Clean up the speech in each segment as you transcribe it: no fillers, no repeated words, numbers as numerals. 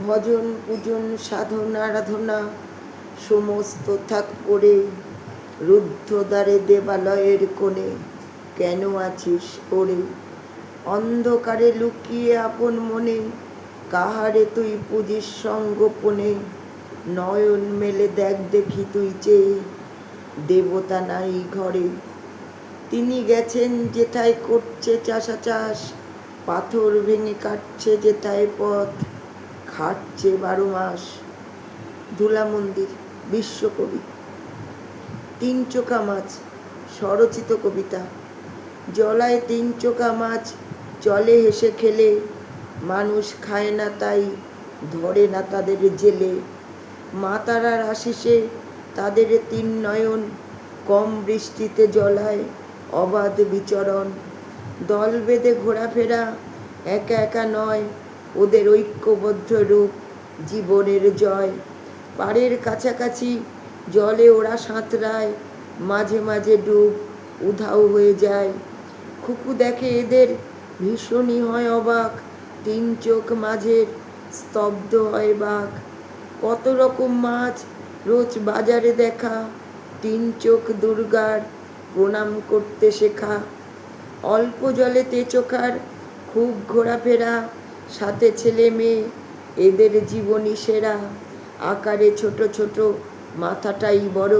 ভজন পূজন সাধন আরাধনা সমস্ত থাক পড়ে, রুদ্ধদ্বারে দেবালয়ের কোণে কেন আছিস ওরে? অন্ধকারে লুকিয়ে আপন মনে কাহারে তুই পুজিস সঙ্গোপনে? নয়ন মেলে দেখ দেখি তুই চেয়ে, দেবতা নাই ঘরে। তিনি গেছেন যেথায় করছে চাষা চাষ, পাথর ভেঙে কাটছে যেথায় পথ, খাটছে 12 মাস। ধুলা মন্দির বিশ্বকবি। তিন চোখা মাছ স্বরচিত কবিতা। জলায় তিন চোখা মাছ চলে হেসে খেলে, মানুষ খায় না তাই ধরে না তাদের জেলে। মা তারার আশিসে তাদের তিন নয়ন, কম বৃষ্টিতে জলায় অবাধ বিচরণ। দল বেঁধে ঘোরাফেরা একা একা নয়, ওদের ঐক্যবদ্ধ রূপ জীবনের জয়। পাড়ের কাছাকাছি জলে ওরা সাঁতরায়, মাঝে মাঝে ডুব উধাও হয়ে যায়। খুকু দেখে এদের ভীষণই হয় অবাক, তিন চোখ মাঝের স্তব্ধ হয় বাঘ। কত রকম মাছ রোজ বাজারে দেখা, তিন চোখ দুর্গার প্রণাম করতে শেখা। অল্প জলে তেচোখার খুব ঘোরাফেরা, সাথে ছেলে মেয়ে এদের জীবনই সেরা। আকারে ছোট ছোট মাথাটাই বড়,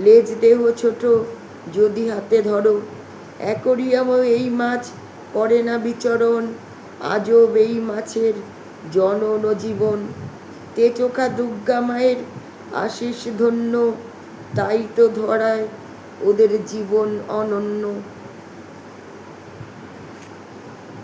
লেজ দেহ ছোট যদি হাতে ধরো। অ্যাকোরিয়ামও এই মাছ করে না বিচরণ, আজব এই মাছের জনন জীবন। তেচোখা দুর্গা মায়ের আশিস ধন্য, তাই তো ধরায় ওদের জীবন অনন্য।